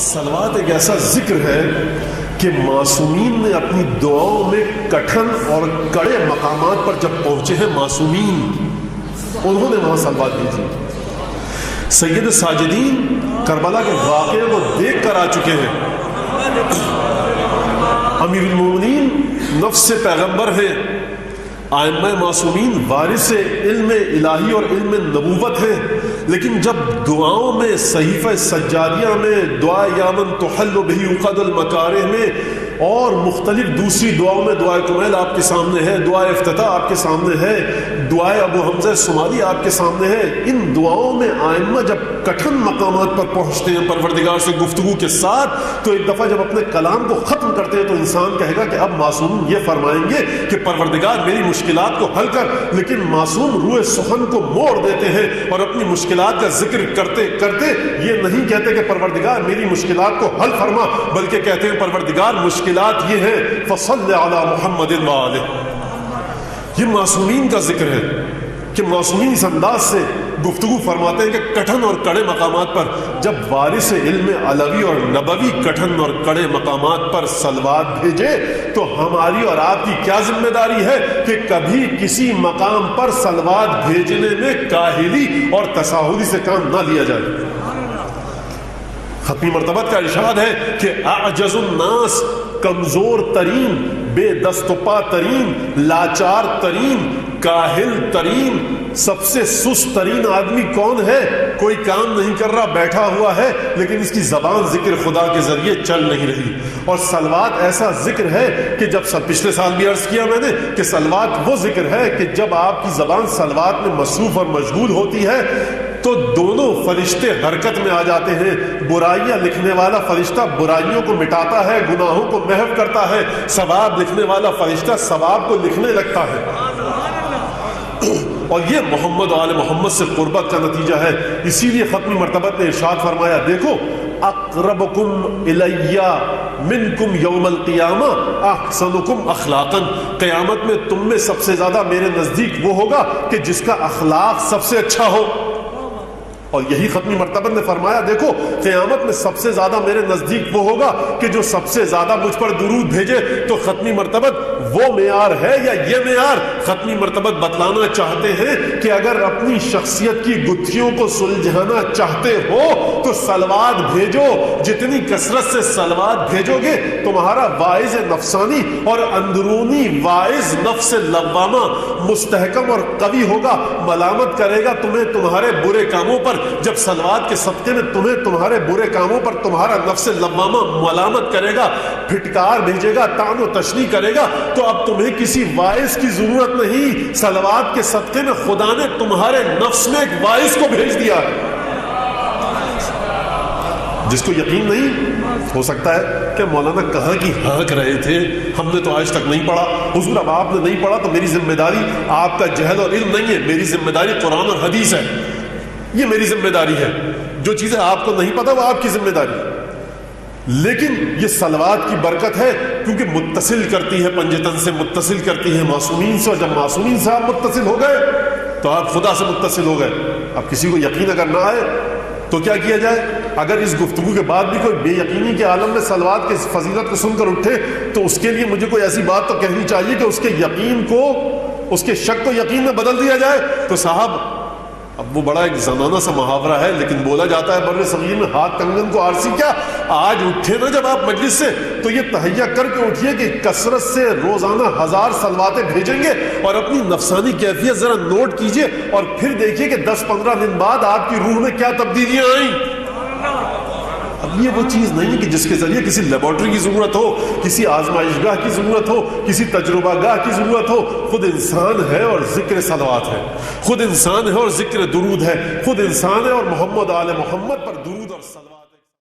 صلوات ایک ایسا ذکر ہے کہ معصومین نے اپنی دعاؤں میں کٹھن اور کڑے مقامات پر جب پہنچے ہیں معصومین، انہوں نے وہاں صلوات بھیجی. سید ساجدین کربلا کے واقعے کو دیکھ کر آ چکے ہیں. امیر المومنین نفس پیغمبر ہیں، ائمہ معصومین وارث علم الہی اور علم نبوت ہیں، لیکن جب دعاؤں میں صحیفہ سجادیہ میں دعا یا من تحل بہ عقد المکارہ میں اور مختلف دوسری دعاؤں میں دعائے کمیل آپ کے سامنے ہے، دعائے افتتاح آپ کے سامنے ہے، دعائے ابو حمزہ صومالی آپ کے سامنے ہے، ان دعاؤں میں ائمہ جب کٹھن مقامات پر پہنچتے ہیں پروردگار سے گفتگو کے ساتھ، تو ایک دفعہ جب اپنے کلام کو ختم کرتے ہیں تو انسان کہے گا کہ اب معصوم یہ فرمائیں گے کہ پروردگار میری مشکلات کو حل کر، لیکن معصوم روح سخن کو موڑ دیتے ہیں اور اپنی مشکلات کا ذکر کرتے کرتے یہ نہیں کہتے کہ پروردگار میری مشکلات کو حل فرما، بلکہ کہتے ہیں پروردگار مشکلات یہ ہے فصل علی محمد وآلہ. یہ معصومین کا ذکر ہے کہ معصومین اس انداز سے گفتگو فرماتے ہیں کہ کٹھن اور کڑے مقامات پر جب وارث علم علوی اور نبوی کٹھن اور کڑے مقامات پر صلوات بھیجے تو ہماری اور آپ کی کیا ذمہ داری ہے کہ کبھی کسی مقام پر صلوات بھیجنے میں کاہلی اور تساہلی سے کام نہ لیا جائے. ختمی مرتبت کا ارشاد ہے کہ اعجز الناس، کمزور ترین، بے دست و پا ترین، لاچار ترین، کاہل ترین، سب سے سست ترین آدمی کون ہے؟ کوئی کام نہیں کر رہا، بیٹھا ہوا ہے، لیکن اس کی زبان ذکر خدا کے ذریعے چل نہیں رہی. اور صلوات ایسا ذکر ہے کہ جب پچھلے سال بھی عرض کیا میں نے کہ صلوات وہ ذکر ہے کہ جب آپ کی زبان صلوات میں مصروف اور مشغول ہوتی ہے تو دونوں فرشتے حرکت میں آ جاتے ہیں. برائیاں لکھنے والا فرشتہ برائیوں کو مٹاتا ہے، گناہوں کو محو کرتا ہے، ثواب لکھنے والا فرشتہ ثواب کو لکھنے لگتا ہے. اور یہ محمد و آل محمد سے قربت کا نتیجہ ہے. اسی لیے ختمی مرتبت نے ارشاد فرمایا، دیکھو اقربکم الی منکم یوم القیامہ احسنکم اخلاقا، قیامت میں تم میں سب سے زیادہ میرے نزدیک وہ ہوگا کہ جس کا اخلاق سب سے اچھا ہو. اور یہی ختمی مرتبت نے فرمایا، دیکھو قیامت میں سب سے زیادہ میرے نزدیک وہ ہوگا کہ جو سب سے زیادہ مجھ پر درود بھیجے. تو ختمی مرتبت وہ معیار ہے یا یہ معیار؟ ختمی مرتبت بتلانا چاہتے ہیں کہ اگر اپنی شخصیت کی گتھیوں کو سلجھانا چاہتے ہو تو صلوات بھیجو. جتنی کثرت سے صلوات بھیجو گے تمہارا واعظ نفسانی اور اندرونی واعظ نفس لوامہ مستحکم اور قوی ہوگا، ملامت کرے گا تمہیں تمہارے برے کاموں پر. جب صلوات کے صدقے میں تمہیں تمہارے برے کاموں پر تمہارا نفس لوامہ ملامت کرے گا، پھٹکار بھیجے گا، طعن و تشنیع کرے گا، تو اب تمہیں کسی واعظ کی ضرورت نہیں. صلوات کے صدقے میں خدا نے تمہارے نفس میں ایک واعظ کو بھیج دیا. جس کو یقین نہیں، ہو سکتا ہے کہ مولانا کہاں کی ہانک رہے تھے، ہم نے تو آج تک نہیں پڑھا. حضور اب آپ نے نہیں پڑھا تو میری ذمہ داری آپ کا جہل اور علم نہیں ہے، میری ذمہ داری قرآن اور حدیث ہے. یہ میری ذمہ داری ہے. جو چیزیں آپ کو نہیں پتا وہ آپ کی ذمہ داری ہے. لیکن یہ صلوات کی برکت ہے کیونکہ متصل کرتی ہے، پنجتن سے متصل کرتی ہے معصومین سے. اور جب معصومین سے آپ متصل ہو گئے تو آپ خدا سے متصل ہو گئے. اب کسی کو یقین اگر نہ آئے تو کیا کیا جائے؟ اگر اس گفتگو کے بعد بھی کوئی بے یقینی کے عالم میں صلوات کی فضیلت کو سن کر اٹھے تو اس کے لیے مجھے کوئی ایسی بات تو کہنی چاہیے کہ اس کے یقین کو، اس کے شک کو یقین میں بدل دیا جائے. تو صاحب اب وہ بڑا ایک زنانہ سا محاورہ ہے لیکن بولا جاتا ہے بر صغیر میں، ہاتھ کنگن کو آرسی کیا. آج اٹھے نا جب آپ مجلس سے تو یہ تہیہ کر کے اٹھیے کہ کثرت سے روزانہ 1000 صلواتیں بھیجیں گے اور اپنی نفسانی کیفیت ذرا نوٹ کیجئے اور پھر دیکھیے کہ 10-15 دن بعد آپ کی روح میں کیا تبدیلیاں آئیں. اب یہ وہ چیز نہیں کہ جس کے ذریعے کسی لیبارٹری کی ضرورت ہو، کسی آزمائش گاہ کی ضرورت ہو، کسی تجربہ گاہ کی ضرورت ہو. خود انسان ہے اور ذکر صلوات ہے، خود انسان ہے اور ذکر درود ہے، خود انسان ہے اور محمد آل محمد پر درود اور صلوات.